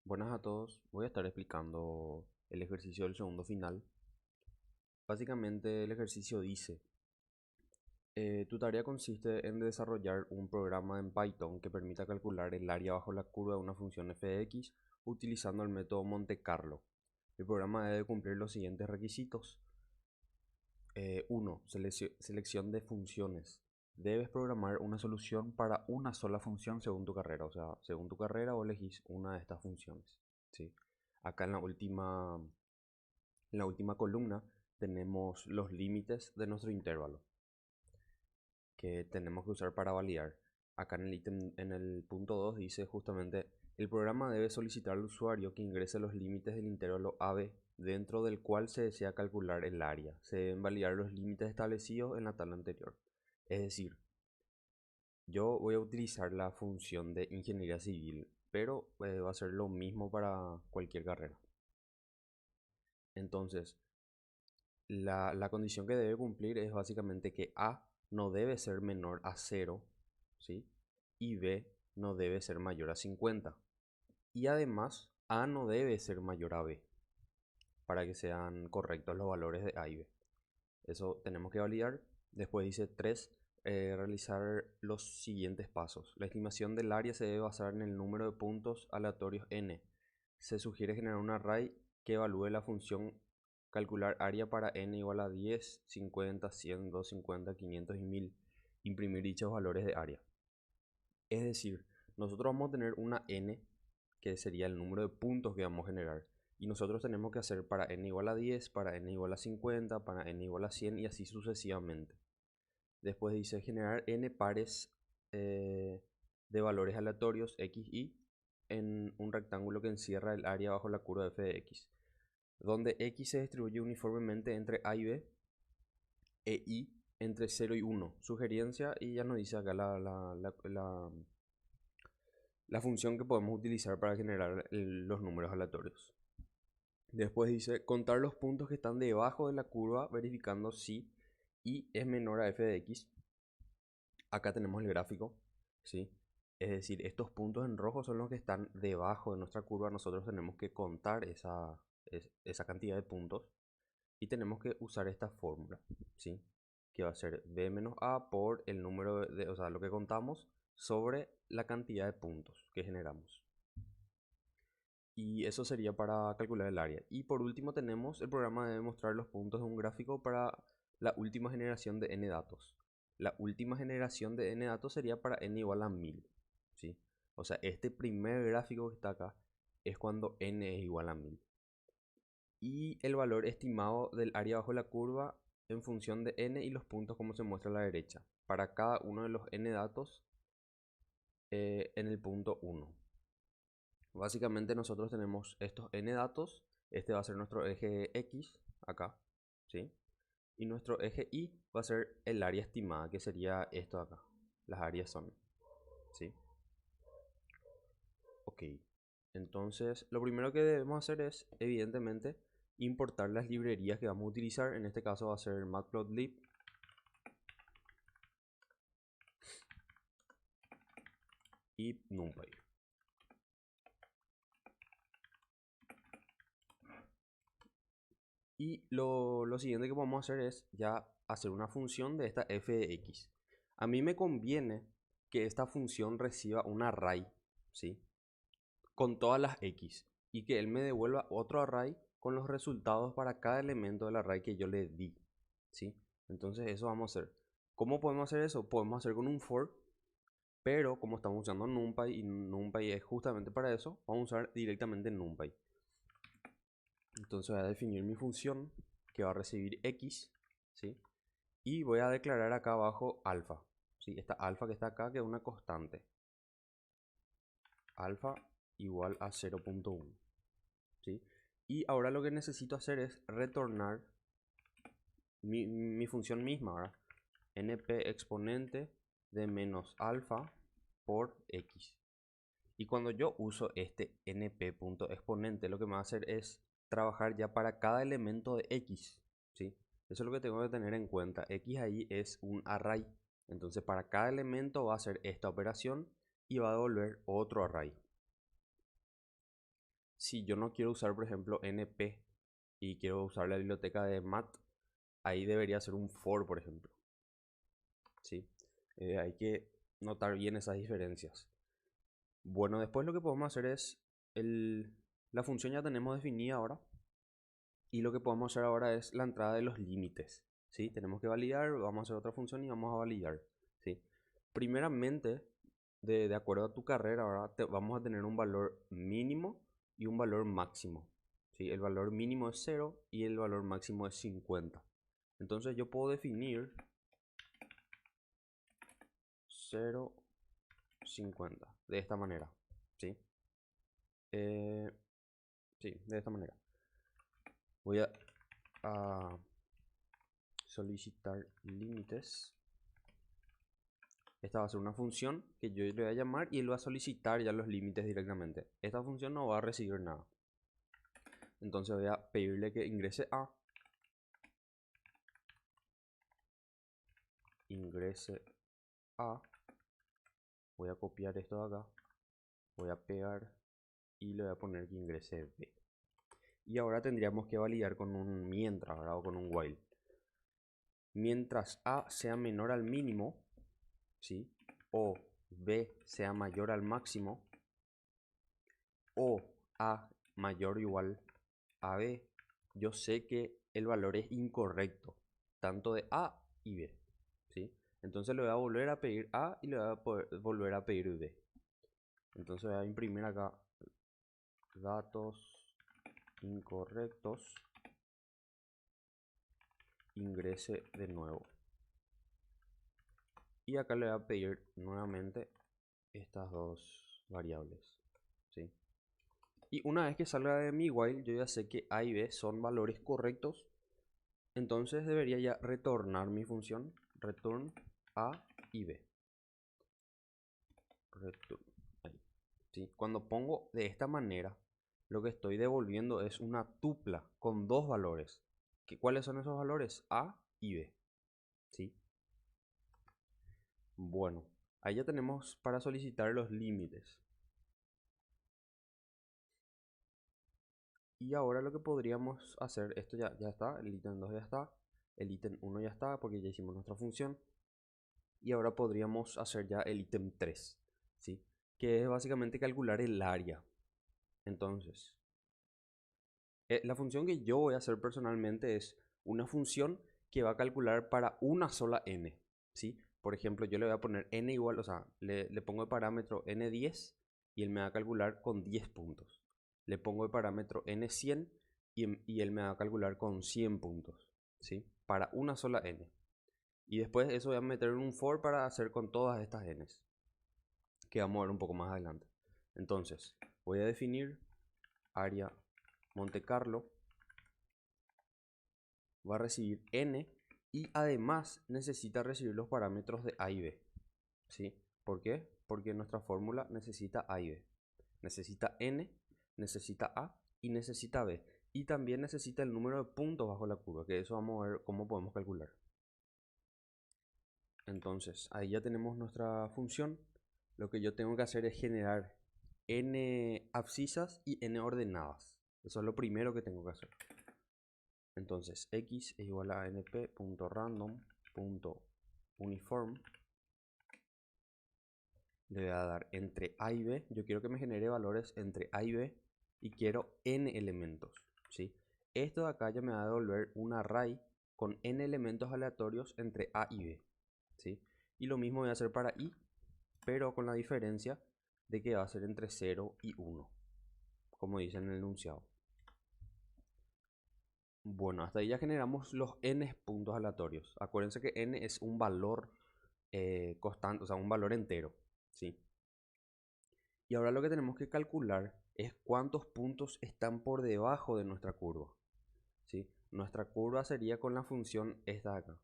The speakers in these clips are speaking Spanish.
Buenas a todos, voy a estar explicando el ejercicio del segundo final. Básicamente el ejercicio dice, tu tarea consiste en desarrollar un programa en Python que permita calcular el área bajo la curva de una función f de x utilizando el método Monte Carlo. El programa debe cumplir los siguientes requisitos. 1. Selección de funciones. Debes programar una solución para una sola función según tu carrera. O sea, según tu carrera vos elegís una de estas funciones. ¿Sí? Acá en la última columna tenemos los límites de nuestro intervalo que tenemos que usar para validar. Acá en el punto 2 dice justamente, el programa debe solicitar al usuario que ingrese los límites del intervalo AB dentro del cual se desea calcular el área. Se deben validar los límites establecidos en la tabla anterior. Es decir, yo voy a utilizar la función de ingeniería civil, pero va a ser lo mismo para cualquier carrera. Entonces, la condición que debe cumplir es básicamente que A no debe ser menor a 0, ¿sí? Y B no debe ser mayor a 50. Y además, A no debe ser mayor a B, para que sean correctos los valores de A y B. Eso tenemos que validar. Después dice 3, realizar los siguientes pasos. La estimación del área se debe basar en el número de puntos aleatorios n. Se sugiere generar un array que evalúe la función calcular área para n igual a 10, 50, 100, 250, 500 y 1000. Imprimir dichos valores de área. Es decir, nosotros vamos a tener una n, que sería el número de puntos que vamos a generar. Y nosotros tenemos que hacer para n igual a 10, para n igual a 50, para n igual a 100 y así sucesivamente. Después dice generar n pares de valores aleatorios x, y en un rectángulo que encierra el área bajo la curva de f de x, donde x se distribuye uniformemente entre a y b e y entre 0 y 1. Sugerencia, y ya nos dice acá la función que podemos utilizar para generar los números aleatorios. Después dice contar los puntos que están debajo de la curva verificando si y es menor a f de x. Acá tenemos el gráfico, ¿sí? Es decir, estos puntos en rojo son los que están debajo de nuestra curva. Nosotros tenemos que contar esa cantidad de puntos y tenemos que usar esta fórmula, ¿sí? Que va a ser b menos a por el número o sea, lo que contamos sobre la cantidad de puntos que generamos. Y eso sería para calcular el área. Y por último tenemos el programa de mostrar los puntos de un gráfico para la última generación de n datos. La última generación de n datos sería para n igual a 1000, ¿sí? O sea, este primer gráfico que está acá es cuando n es igual a 1000. Y el valor estimado del área bajo la curva en función de n y los puntos como se muestra a la derecha, para cada uno de los n datos en el punto 1. Básicamente nosotros tenemos estos n datos, este va a ser nuestro eje x, acá, ¿sí? Y nuestro eje y va a ser el área estimada, que sería esto de acá. Las áreas son, ¿sí? Ok, entonces lo primero que debemos hacer es, evidentemente, importar las librerías que vamos a utilizar. En este caso va a ser matplotlib y numpy. Y lo siguiente que vamos a hacer es ya hacer una función de esta f de x. A mí me conviene que esta función reciba un array, ¿sí? Con todas las x y que él me devuelva otro array con los resultados para cada elemento del array que yo le di, ¿sí? Entonces eso vamos a hacer. ¿Cómo podemos hacer eso? Podemos hacer con un for, pero como estamos usando NumPy y NumPy es justamente para eso, vamos a usar directamente NumPy. Entonces voy a definir mi función que va a recibir x, ¿sí? Y voy a declarar acá abajo alfa, ¿sí? Esta alfa que está acá, que es una constante. Alfa igual a 0.1, ¿sí? Y ahora lo que necesito hacer es retornar mi función misma, ¿verdad? np exponente de menos alfa por x. Y cuando yo uso este np.exponente, lo que me va a hacer es trabajar ya para cada elemento de x, ¿sí? Eso es lo que tengo que tener en cuenta. X ahí es un array. Entonces para cada elemento va a hacer esta operación y va a devolver otro array. Si yo no quiero usar, por ejemplo, NP y quiero usar la biblioteca de mat, ahí debería ser un for, por ejemplo. ¿Sí? Hay que notar bien esas diferencias. Bueno, después lo que podemos hacer es, la función ya tenemos definida ahora, y lo que podemos hacer ahora es la entrada de los límites. ¿Sí? Tenemos que validar, vamos a hacer otra función y vamos a validar. ¿Sí? Primeramente, de acuerdo a tu carrera, ahora vamos a tener un valor mínimo y un valor máximo. ¿Sí? El valor mínimo es 0 y el valor máximo es 50. Entonces yo puedo definir 0, 50 de esta manera. ¿Sí? Sí, de esta manera. Voy a solicitar límites. Esta va a ser una función que yo le voy a llamar y él va a solicitar ya los límites directamente. Esta función no va a recibir nada. Entonces voy a pedirle que ingrese A. Ingrese A. Voy a copiar esto de acá. Voy a pegar y le voy a poner que ingrese B. Y ahora tendríamos que validar con un mientras, ¿verdad? O con un while. Mientras A sea menor al mínimo, ¿sí? O B sea mayor al máximo, o A mayor o igual a B, yo sé que el valor es incorrecto, tanto de A y B. ¿Sí? Entonces le voy a volver a pedir A y le voy a volver a pedir B. Entonces voy a imprimir acá datos incorrectos, ingrese de nuevo. Y acá le voy a pedir nuevamente estas dos variables. ¿Sí? Y una vez que salga de mi while, yo ya sé que A y B son valores correctos. Entonces debería ya retornar mi función return A y B. Return. Ahí. ¿Sí? Cuando pongo de esta manera, lo que estoy devolviendo es una tupla con dos valores. ¿Cuáles son esos valores? A y B. ¿Sí? Bueno, ahí ya tenemos para solicitar los límites. Y ahora lo que podríamos hacer, esto ya está, el ítem 2 ya está, el ítem 1 ya está porque ya hicimos nuestra función. Y ahora podríamos hacer ya el ítem 3, ¿sí? Que es básicamente calcular el área. Entonces, la función que yo voy a hacer personalmente es una función que va a calcular para una sola n, ¿sí? Por ejemplo, yo le voy a poner n igual, o sea, le pongo de parámetro n10 y él me va a calcular con 10 puntos. Le pongo de parámetro n100 y él me va a calcular con 100 puntos, ¿sí? Para una sola n. Y después eso voy a meter en un for para hacer con todas estas n's, que vamos a ver un poco más adelante. Entonces, voy a definir área Monte Carlo, va a recibir n y además necesita recibir los parámetros de a y b. ¿Sí? ¿Por qué? Porque nuestra fórmula necesita a y b. Necesita n, necesita a y necesita b. Y también necesita el número de puntos bajo la curva, que eso vamos a ver cómo podemos calcular. Entonces, ahí ya tenemos nuestra función. Lo que yo tengo que hacer es generar n abscisas y n ordenadas. Eso es lo primero que tengo que hacer. Entonces, x es igual a np.random.uniform. Le voy a dar entre a y b. Yo quiero que me genere valores entre a y b y quiero n elementos, ¿sí? Esto de acá ya me va a devolver un array con n elementos aleatorios entre a y b, ¿sí? Y lo mismo voy a hacer para i, pero con la diferencia de que va a ser entre 0 y 1, como dice en el enunciado. Bueno, hasta ahí ya generamos los n puntos aleatorios. Acuérdense que n es un valor constante, o sea, un valor entero, ¿sí? Y ahora lo que tenemos que calcular es cuántos puntos están por debajo de nuestra curva, ¿sí? Nuestra curva sería con la función esta de acá.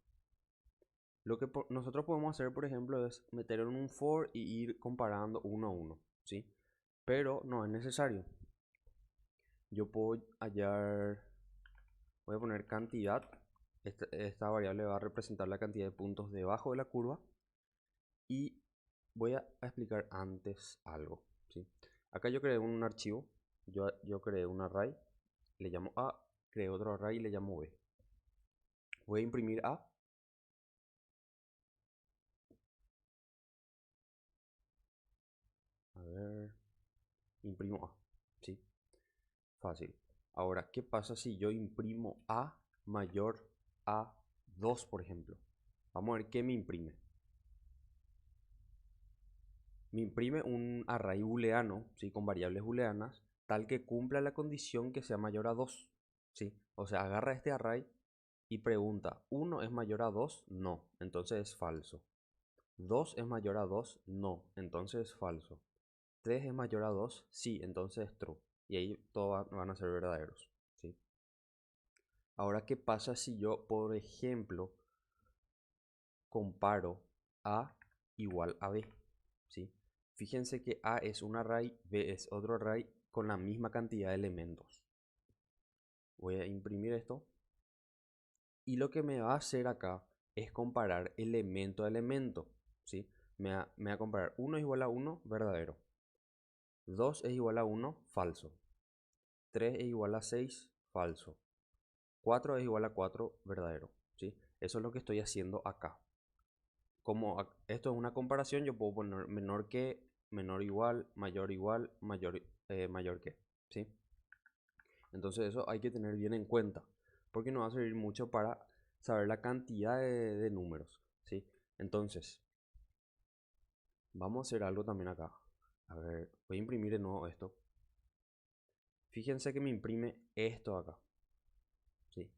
Lo que nosotros podemos hacer, por ejemplo, es meter en un for y ir comparando uno a uno, ¿sí? Pero no es necesario. Yo puedo hallar, voy a poner cantidad. Esta variable va a representar la cantidad de puntos debajo de la curva. Y voy a explicar antes algo, ¿sí? Acá yo creé un archivo Yo creé un array, le llamo A, creé otro array y le llamo B. Voy a imprimir A. A ver, imprimo A, ¿sí? Fácil. Ahora, ¿qué pasa si yo imprimo A mayor a 2, por ejemplo? Vamos a ver qué me imprime. Me imprime un array booleano, ¿sí? Con variables booleanas, tal que cumpla la condición que sea mayor a 2, ¿sí? O sea, agarra este array y pregunta, ¿1 es mayor a 2? No, entonces es falso. 2 es mayor a 2, no, entonces es falso. 3 es mayor a 2, sí, entonces es true. Y ahí todos van a ser verdaderos, ¿sí? Ahora, ¿qué pasa si yo, por ejemplo, comparo A igual a B? ¿Sí? Fíjense que A es un array, B es otro array con la misma cantidad de elementos. Voy a imprimir esto. Y lo que me va a hacer acá es comparar elemento a elemento, ¿sí? Me va a comparar 1 es igual a 1, verdadero. 2 es igual a 1, falso. 3 es igual a 6, falso. 4 es igual a 4, verdadero, ¿sí? Eso es lo que estoy haciendo acá. Como esto es una comparación, yo puedo poner menor que, menor igual, mayor que, ¿sí? Entonces eso hay que tener bien en cuenta, porque nos va a servir mucho para saber la cantidad de números, ¿sí? Entonces, vamos a hacer algo también acá. A ver, voy a imprimir de nuevo esto. Fíjense que me imprime esto acá, ¿sí?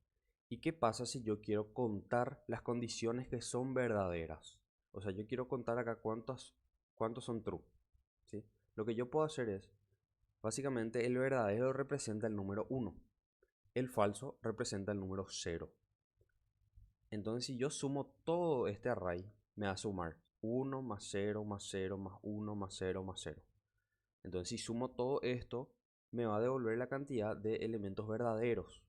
¿Y qué pasa si yo quiero contar las condiciones que son verdaderas? O sea, yo quiero contar acá cuántos son true, ¿sí? Lo que yo puedo hacer es, básicamente, el verdadero representa el número 1, el falso representa el número 0. Entonces, si yo sumo todo este array, me va a sumar 1 más 0 más 0 más 1 más 0 más 0. Entonces, si sumo todo esto, me va a devolver la cantidad de elementos verdaderos.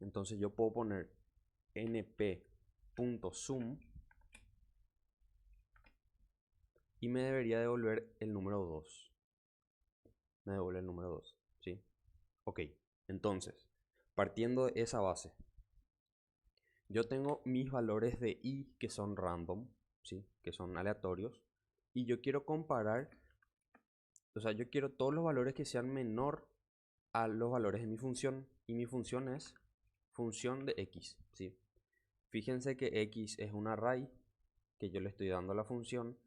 Entonces, yo puedo poner np.sum y me debería devolver el número 2. Me devuelve el número 2, ¿sí? Ok, entonces, partiendo de esa base, yo tengo mis valores de i que son random, ¿sí? Que son aleatorios. Y yo quiero comparar, o sea, yo quiero todos los valores que sean menor a los valores de mi función. Y mi función es función de x, ¿sí? Fíjense que x es un array que yo le estoy dando a la función.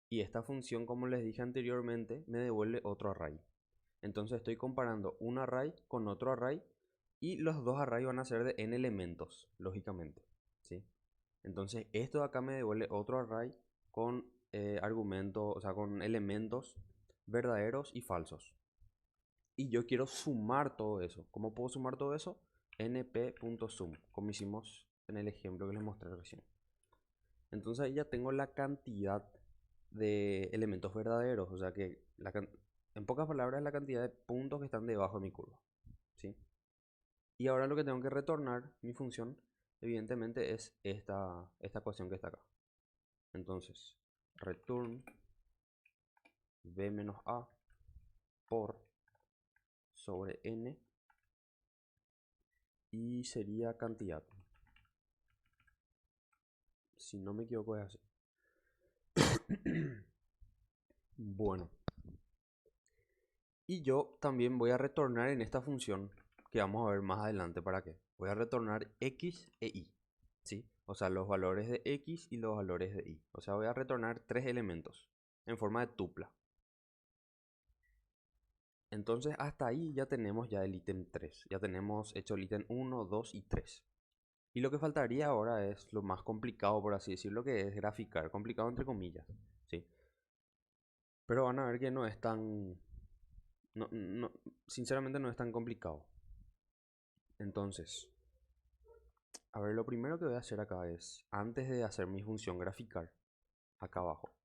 Y esta función, como les dije anteriormente, me devuelve otro array. Entonces estoy comparando un array con otro array. Y los dos arrays van a ser de n elementos, lógicamente, ¿sí? Entonces esto de acá me devuelve otro array con argumentos, o sea, con elementos verdaderos y falsos. Y yo quiero sumar todo eso. ¿Cómo puedo sumar todo eso? np.sum, como hicimos en el ejemplo que les mostré recién. Entonces ahí ya tengo la cantidad de elementos verdaderos, o sea que en pocas palabras la cantidad de puntos que están debajo de mi curva, ¿sí? Y ahora lo que tengo que retornar, mi función, evidentemente es esta ecuación que está acá. Entonces, return b menos a por sobre n y sería cantidad. Si no me equivoco es así. Bueno, y yo también voy a retornar en esta función que vamos a ver más adelante para qué. Voy a retornar x e y, ¿sí? O sea, los valores de x y los valores de y. O sea, voy a retornar tres elementos en forma de tupla. Entonces hasta ahí ya tenemos ya el ítem 3. Ya tenemos hecho el ítem 1, 2 y 3. Y lo que faltaría ahora es lo más complicado, por así decirlo, que es graficar. Complicado entre comillas, ¿sí? Pero van a ver que no es tan... sinceramente no es tan complicado. Entonces, a ver, lo primero que voy a hacer acá es, antes de hacer mi función graficar, acá abajo,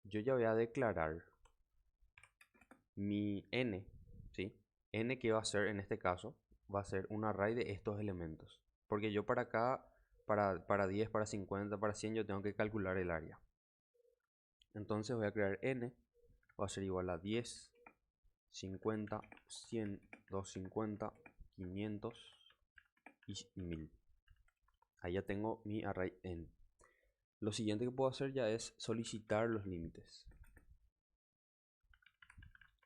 yo ya voy a declarar mi n, ¿sí? N que va a ser en este caso, va a ser un array de estos elementos. Porque yo para acá, para 10, para 50, para 100, yo tengo que calcular el área. Entonces voy a crear n, va a ser igual a 10, 50, 100, 250, 500 y 1000. Ahí ya tengo mi array n. Lo siguiente que puedo hacer ya es solicitar los límites.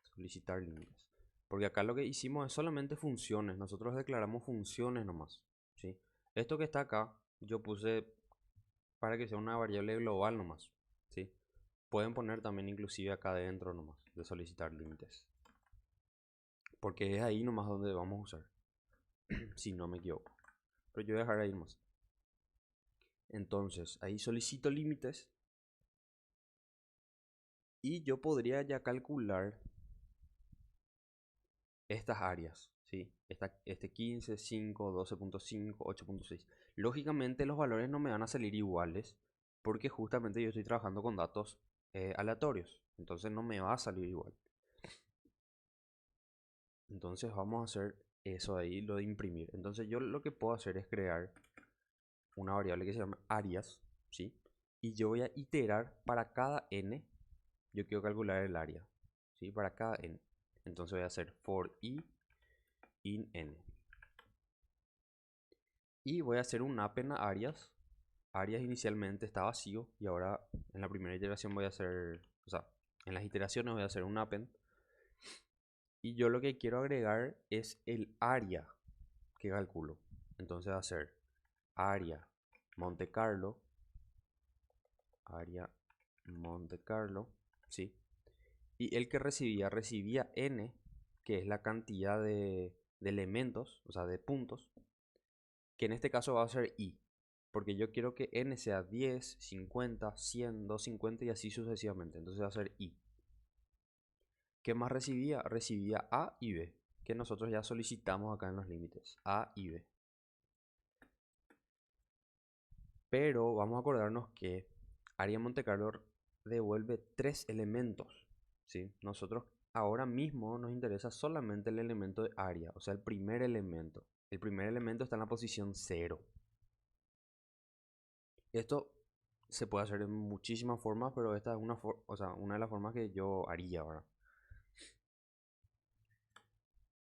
Solicitar límites. Porque acá lo que hicimos es solamente funciones. Nosotros declaramos funciones nomás, ¿sí? Esto que está acá, yo puse para que sea una variable global nomás, ¿sí? Pueden poner también inclusive acá adentro nomás, de solicitar límites. Porque es ahí nomás donde vamos a usar. Si no me equivoco. Pero yo voy a dejar ahí nomás. Entonces, ahí solicito límites. Y yo podría ya calcular estas áreas, ¿sí? Este 15, 5, 12.5, 8.6. Lógicamente los valores no me van a salir iguales porque justamente yo estoy trabajando con datos aleatorios. Entonces no me va a salir igual. Entonces vamos a hacer eso ahí, lo de imprimir. Entonces yo lo que puedo hacer es crear una variable que se llama áreas, ¿sí? Y yo voy a iterar para cada n. Yo quiero calcular el área, ¿sí? Para cada n. Entonces voy a hacer for i in n. Y voy a hacer un append a áreas. Áreas inicialmente está vacío y ahora en la primera iteración voy a hacer, o sea, en las iteraciones voy a hacer un append. Y yo lo que quiero agregar es el área que calculo. Entonces va a ser área Monte Carlo, área Monte Carlo, ¿sí? Y el que recibía n, que es la cantidad de elementos, o sea, de puntos, que en este caso va a ser i, porque yo quiero que n sea 10, 50, 100, 250 y así sucesivamente. Entonces va a ser i. ¿Qué más recibía? Recibía a y b, que nosotros ya solicitamos acá en los límites, a y b. Pero vamos a acordarnos que área Monte Carlo devuelve 3 elementos, ¿sí? Nosotros ahora mismo nos interesa solamente el elemento de área, o sea, el primer elemento. El primer elemento está en la posición 0. Esto se puede hacer en muchísimas formas, pero esta es una de las formas que yo haría ahora.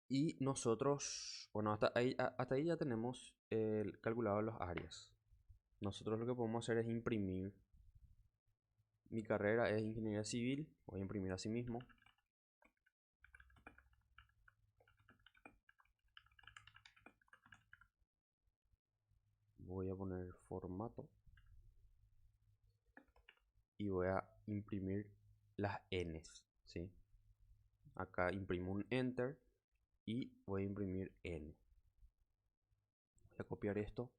Y nosotros, bueno, hasta ahí ya tenemos calculado las áreas. Nosotros lo que podemos hacer es imprimir. Mi carrera es ingeniería civil, voy a imprimir así mismo. Voy a poner formato y voy a imprimir las n's, ¿sí? Acá imprimo un enter y voy a imprimir n. Voy a copiar esto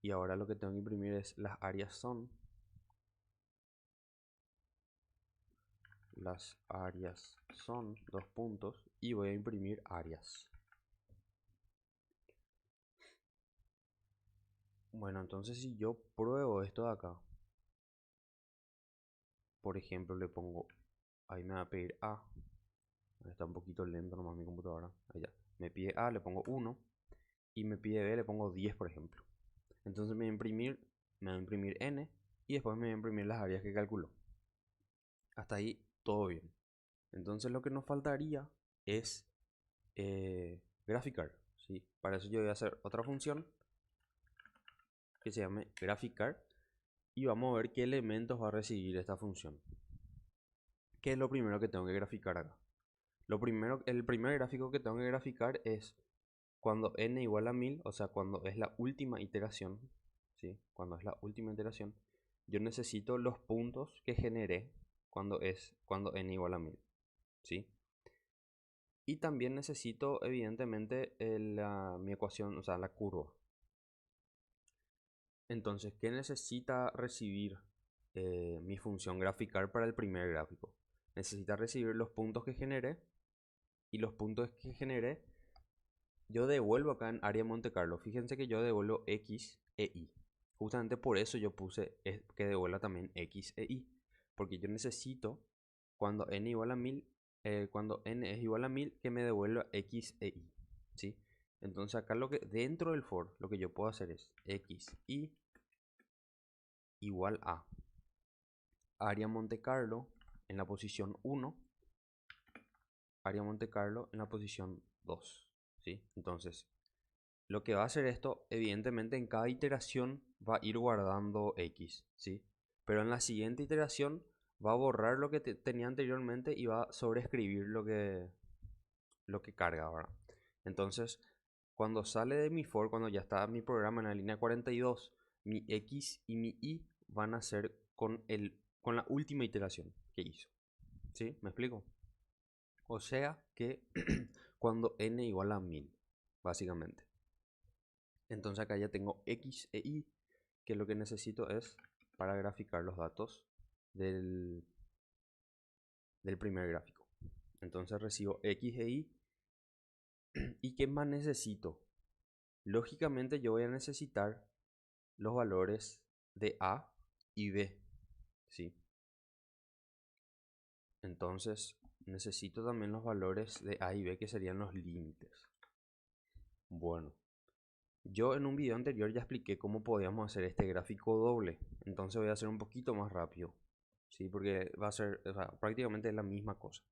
y ahora lo que tengo que imprimir es las áreas son. Las áreas son 2 puntos y voy a imprimir áreas. Bueno, entonces si yo pruebo esto de acá, por ejemplo, le pongo, ahí me va a pedir A, está un poquito lento nomás mi computadora, allá, me pide A, le pongo 1 y me pide B, le pongo 10 por ejemplo. Entonces me va a imprimir N y después me va a imprimir las áreas que calculó. Hasta ahí todo bien. Entonces lo que nos faltaría es graficar, ¿sí? Para eso yo voy a hacer otra función que se llame graficar y vamos a ver qué elementos va a recibir esta función. ¿Qué es lo primero que tengo que graficar acá? El primer gráfico que tengo que graficar es cuando n igual a 1000, o sea, cuando es la última iteración, ¿sí? Cuando es la última iteración, yo necesito los puntos que generé cuando n igual a 1000, ¿sí? Y también necesito, evidentemente, mi ecuación, o sea, la curva. Entonces, ¿qué necesita recibir mi función graficar para el primer gráfico? Necesita recibir los puntos que generé y los puntos que generé yo devuelvo acá en área Monte Carlo. Fíjense que yo devuelvo x e y. Justamente por eso yo puse que devuelva también x e y. Porque yo necesito cuando n igual a 1000, cuando n es igual a 1000, que me devuelva x e y. ¿Sí? Entonces acá dentro del for lo que yo puedo hacer es x y igual a área Monte Carlo en la posición 1, área Monte Carlo en la posición 2, ¿sí? Entonces, lo que va a hacer esto, evidentemente en cada iteración va a ir guardando X, ¿sí? Pero en la siguiente iteración va a borrar lo que tenía anteriormente y va a sobreescribir lo que carga, ¿verdad? Entonces, cuando sale de mi for, cuando ya está mi programa en la línea 42, mi X y mi Y van a ser con la última iteración que hizo, ¿sí? ¿Me explico? O sea que cuando n igual a 1000, básicamente. Entonces acá ya tengo X e Y, que lo que necesito es para graficar los datos del primer gráfico. Entonces recibo X e Y. ¿Y qué más necesito? Lógicamente yo voy a necesitar los valores de A y B, ¿sí? Entonces necesito también los valores de A y B, que serían los límites. Bueno, yo en un video anterior ya expliqué cómo podíamos hacer este gráfico doble. Entonces voy a hacer un poquito más rápido, ¿sí? Porque va a ser, o sea, prácticamente la misma cosa.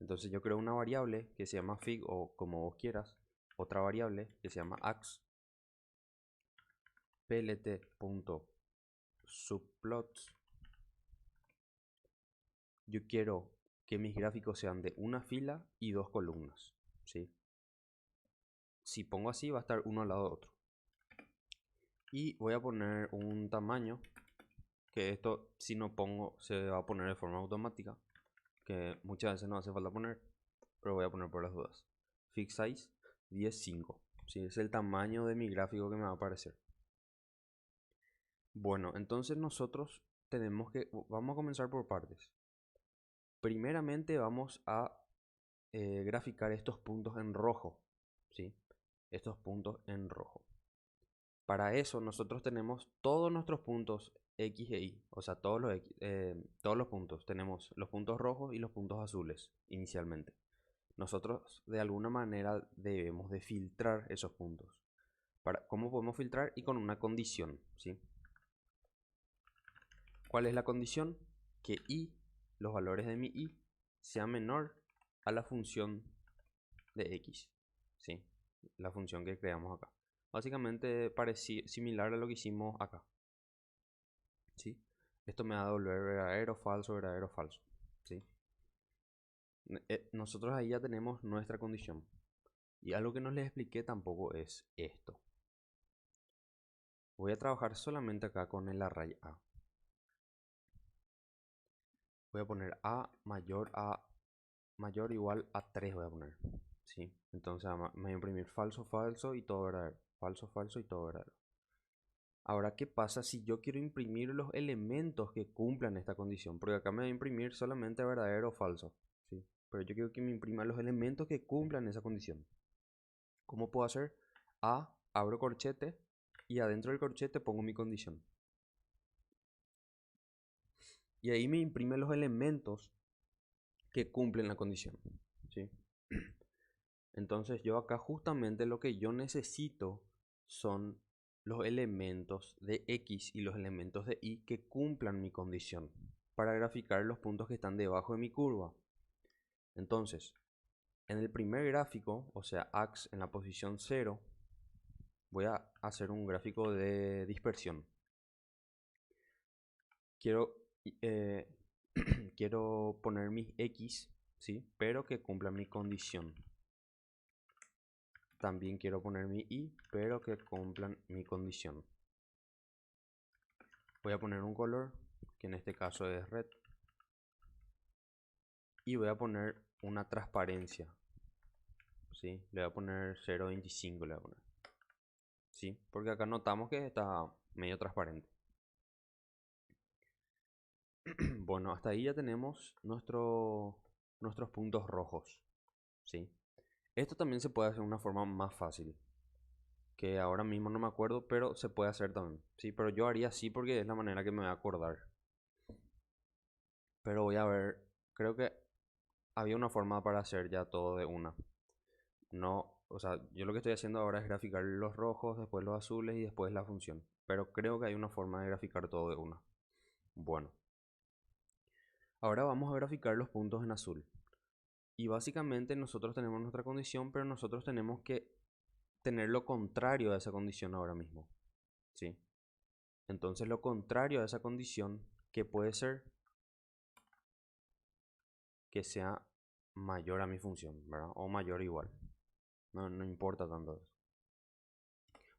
Entonces yo creo una variable que se llama fig, o como vos quieras, otra variable que se llama ax, plt.subplots. Yo quiero que mis gráficos sean de una fila y dos columnas, ¿sí? Si pongo así va a estar uno al lado de otro. Y voy a poner un tamaño, que esto si no pongo se va a poner de forma automática, que muchas veces no hace falta poner, pero voy a poner por las dudas. Fig size 10.5, ¿sí? Es el tamaño de mi gráfico que me va a aparecer. Bueno, entonces nosotros vamos a comenzar por partes. Primeramente vamos a graficar estos puntos en rojo, ¿sí? Estos puntos en rojo. Para eso nosotros tenemos todos nuestros puntos X e Y, o sea, todos los puntos. Tenemos los puntos rojos y los puntos azules inicialmente. Nosotros de alguna manera debemos de filtrar esos puntos. ¿Cómo podemos filtrar? Y con una condición, ¿sí? ¿Cuál es la condición? Que Y, los valores de mi Y, sea menor a la función de X, ¿sí? La función que creamos acá. Básicamente similar a lo que hicimos acá, ¿sí? Esto me va a devolver verdadero, falso, verdadero, falso, ¿sí? Nosotros ahí ya tenemos nuestra condición. Y algo que no les expliqué tampoco es esto. Voy a trabajar solamente acá con el array A. Voy a poner A mayor o igual a 3, voy a poner, ¿sí? Entonces me voy a imprimir falso, falso y todo verdadero. Falso, falso y todo verdadero. Ahora, ¿qué pasa si yo quiero imprimir los elementos que cumplan esta condición? Porque acá me va a imprimir solamente verdadero o falso, ¿sí? Pero yo quiero que me imprima los elementos que cumplan esa condición. ¿Cómo puedo hacer? A, abro corchete y adentro del corchete pongo mi condición. Y ahí me imprime los elementos que cumplen la condición, ¿sí? Entonces yo acá justamente lo que yo necesito son los elementos de X y los elementos de Y que cumplan mi condición para graficar los puntos que están debajo de mi curva. Entonces, en el primer gráfico, o sea, ax en la posición 0, voy a hacer un gráfico de dispersión. Quiero, quiero poner mis X, ¿sí? Pero que cumplan mi condición. También quiero poner mi Y, pero que cumplan mi condición. Voy a poner un color, que en este caso es red. Y voy a poner una transparencia, ¿sí? Le voy a poner 0.25, le voy a poner, ¿sí? Porque acá notamos que está medio transparente. Bueno, hasta ahí ya tenemos nuestros puntos rojos, ¿sí? Esto también se puede hacer de una forma más fácil, que ahora mismo no me acuerdo, pero se puede hacer también, ¿sí? Pero yo haría así porque es la manera que me voy a acordar. Pero voy a ver, creo que había una forma para hacer ya todo de una. No, o sea, yo lo que estoy haciendo ahora es graficar los rojos, después los azules y después la función. Pero creo que hay una forma de graficar todo de una. Bueno, Ahora vamos a graficar los puntos en azul. Y básicamente nosotros tenemos nuestra condición, pero nosotros tenemos que tener lo contrario a esa condición ahora mismo, ¿sí? Entonces lo contrario a esa condición, que puede ser que sea mayor a mi función, ¿verdad? O mayor o igual. No importa tanto eso.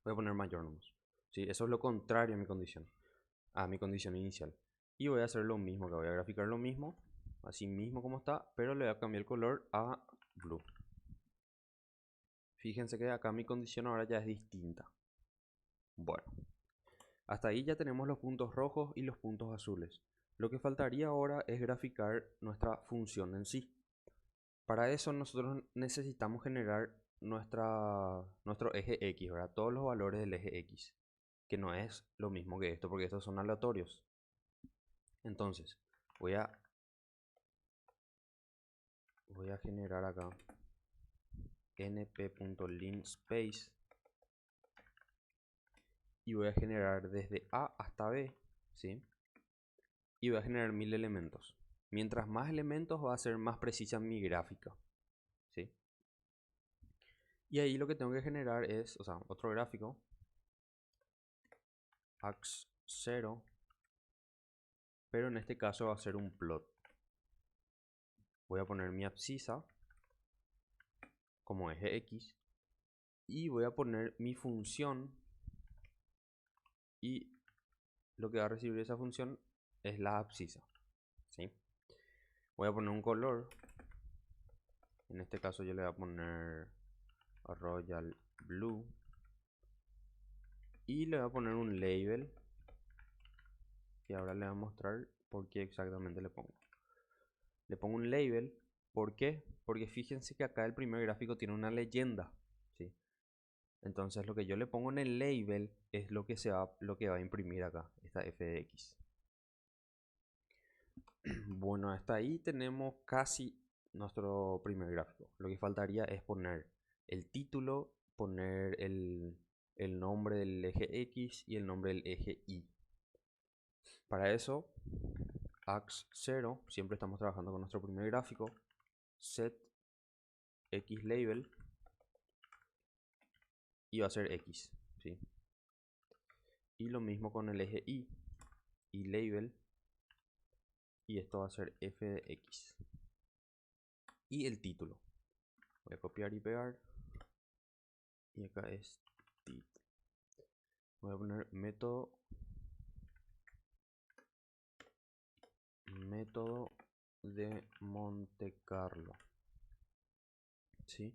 Voy a poner mayor nomás. ¿Sí? Eso es lo contrario a mi condición inicial. Y voy a hacer lo mismo, que voy a graficar lo mismo, así mismo como está, pero le voy a cambiar el color a blue. Fíjense que acá mi condición ahora ya es distinta. Bueno, hasta ahí ya tenemos los puntos rojos y los puntos azules. Lo que faltaría ahora es graficar nuestra función en sí. Para eso nosotros necesitamos generar nuestro eje X, ¿verdad? Todos los valores del eje X, que no es lo mismo que esto, porque estos son aleatorios. Entonces, voy a generar acá np.linspace y voy a generar desde A hasta B, ¿sí? Y voy a generar 1000 elementos. Mientras más elementos va a ser más precisa mi gráfica, ¿sí? Y ahí lo que tengo que generar es, o sea, otro gráfico, ax0, pero en este caso va a ser un plot. Voy a poner mi abscisa como eje X y voy a poner mi función, y lo que va a recibir esa función es la abscisa, ¿sí? Voy a poner un color, en este caso yo le voy a poner Royal Blue y le voy a poner un label que ahora le voy a mostrar por qué exactamente le pongo. Le pongo un label, ¿por qué? Porque fíjense que acá el primer gráfico tiene una leyenda, ¿sí? Entonces lo que yo le pongo en el label es lo que va a imprimir acá, esta f de x. Bueno, hasta ahí tenemos casi nuestro primer gráfico. Lo que faltaría es poner el título, poner el nombre del eje X y el nombre del eje Y. Para eso, ax0, siempre estamos trabajando con nuestro primer gráfico, set x label y va a ser X, ¿sí? Y lo mismo con el eje Y label, y esto va a ser f de x. Y el título, voy a copiar y pegar, y acá es título. Voy a poner método de Monte Carlo, ¿sí?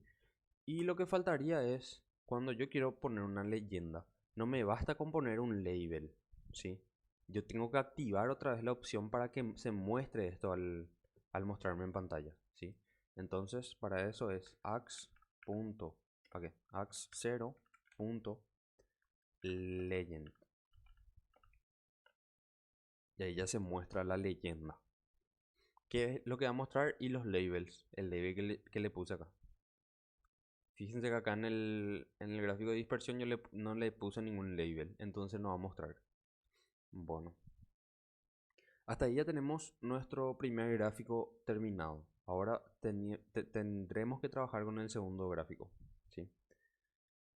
Y lo que faltaría es, cuando yo quiero poner una leyenda, no me basta con poner un label, ¿sí? Yo tengo que activar otra vez la opción para que se muestre esto al mostrarme en pantalla, ¿sí? Entonces, para eso es ax0.legend. Y ahí ya se muestra la leyenda. ¿Qué es lo que va a mostrar? Y los labels, el label que le puse acá. Fíjense que acá en el gráfico de dispersión yo no le puse ningún label, entonces no va a mostrar. Bueno, hasta ahí ya tenemos nuestro primer gráfico terminado. Ahora tendremos que trabajar con el segundo gráfico, ¿sí?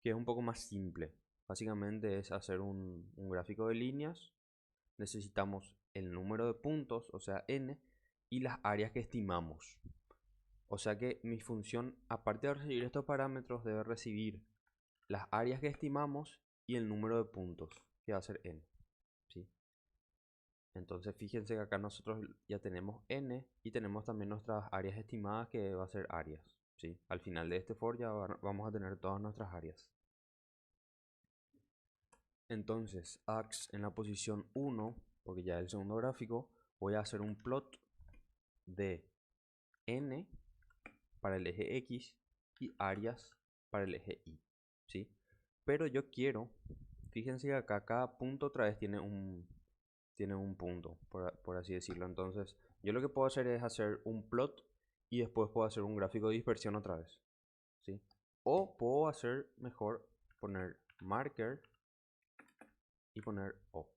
Que es un poco más simple. Básicamente es hacer un gráfico de líneas. Necesitamos el número de puntos, o sea n, y las áreas que estimamos. O sea que mi función, aparte de recibir estos parámetros, debe recibir las áreas que estimamos y el número de puntos, que va a ser n, ¿sí? Entonces fíjense que acá nosotros ya tenemos n y tenemos también nuestras áreas estimadas, que va a ser áreas, ¿sí? Al final de este for ya vamos a tener todas nuestras áreas. Entonces, ax en la posición 1, porque ya es el segundo gráfico, voy a hacer un plot de n para el eje X y áreas para el eje Y, ¿sí? Pero yo quiero, fíjense que acá cada punto otra vez tiene un punto, por así decirlo. Entonces, yo lo que puedo hacer es hacer un plot y después puedo hacer un gráfico de dispersión otra vez, ¿sí? O puedo hacer mejor poner marker y poner O.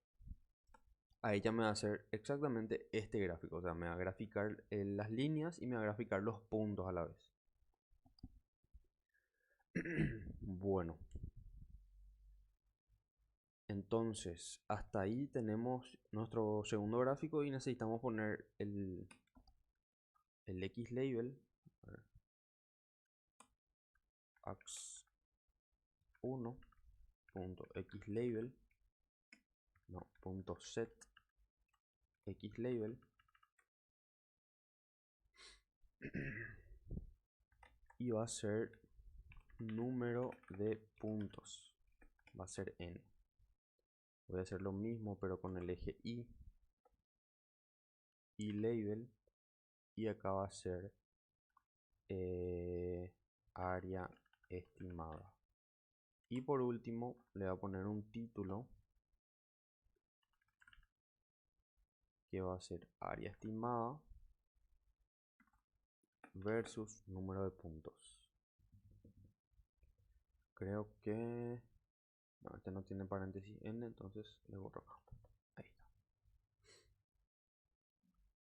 ahí ya me va a hacer exactamente este gráfico. O sea, me va a graficar las líneas y me va a graficar los puntos a la vez. Bueno. Entonces, hasta ahí tenemos nuestro segundo gráfico y necesitamos poner el X label. ax1.x label, no, punto set x label y va a ser número de puntos, va a ser n. Voy a hacer lo mismo pero con el eje y label, y acá va a ser área estimada. Y por último le voy a poner un título que va a ser área estimada versus número de puntos. Creo que no, este no tiene paréntesis n, entonces le borro acá. Ahí está.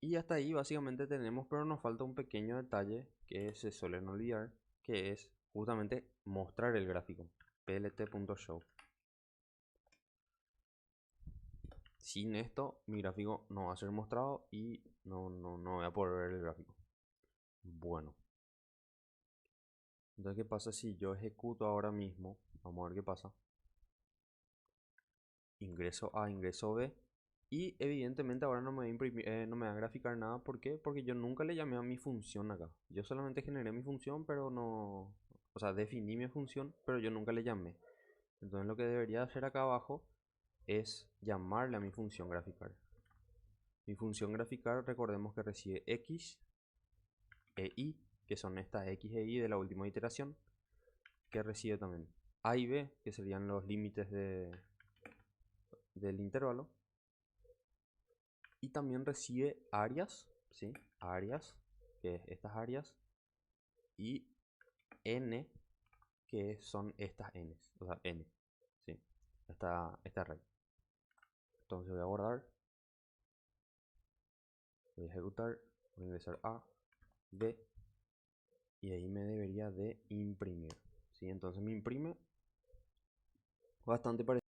Y hasta ahí básicamente tenemos, pero nos falta un pequeño detalle que se suelen olvidar, que es justamente mostrar el gráfico. plt.show. Sin esto mi gráfico no va a ser mostrado y no voy a poder ver el gráfico. Bueno, entonces ¿qué pasa si yo ejecuto ahora mismo? Vamos a ver qué pasa. Ingreso A, ingreso B. Y evidentemente ahora no me va a imprimir, no me va a graficar nada. ¿Por qué? Porque yo nunca le llamé a mi función acá. Yo solamente generé mi función, pero no... O sea, definí mi función, pero yo nunca le llamé. Entonces lo que debería hacer acá abajo es llamarle a mi función graficar. Mi función graficar, recordemos que recibe x e y, que son estas x e y de la última iteración, que recibe también a y b, que serían los límites del intervalo, y también recibe áreas, ¿sí? Áreas, que es estas áreas, y n, que son estas n, o sea, n, ¿sí? Esta array. Entonces voy a guardar, voy a ejecutar, voy a ingresar a, b, y ahí me debería de imprimir, ¿sí? Entonces me imprime bastante parecido.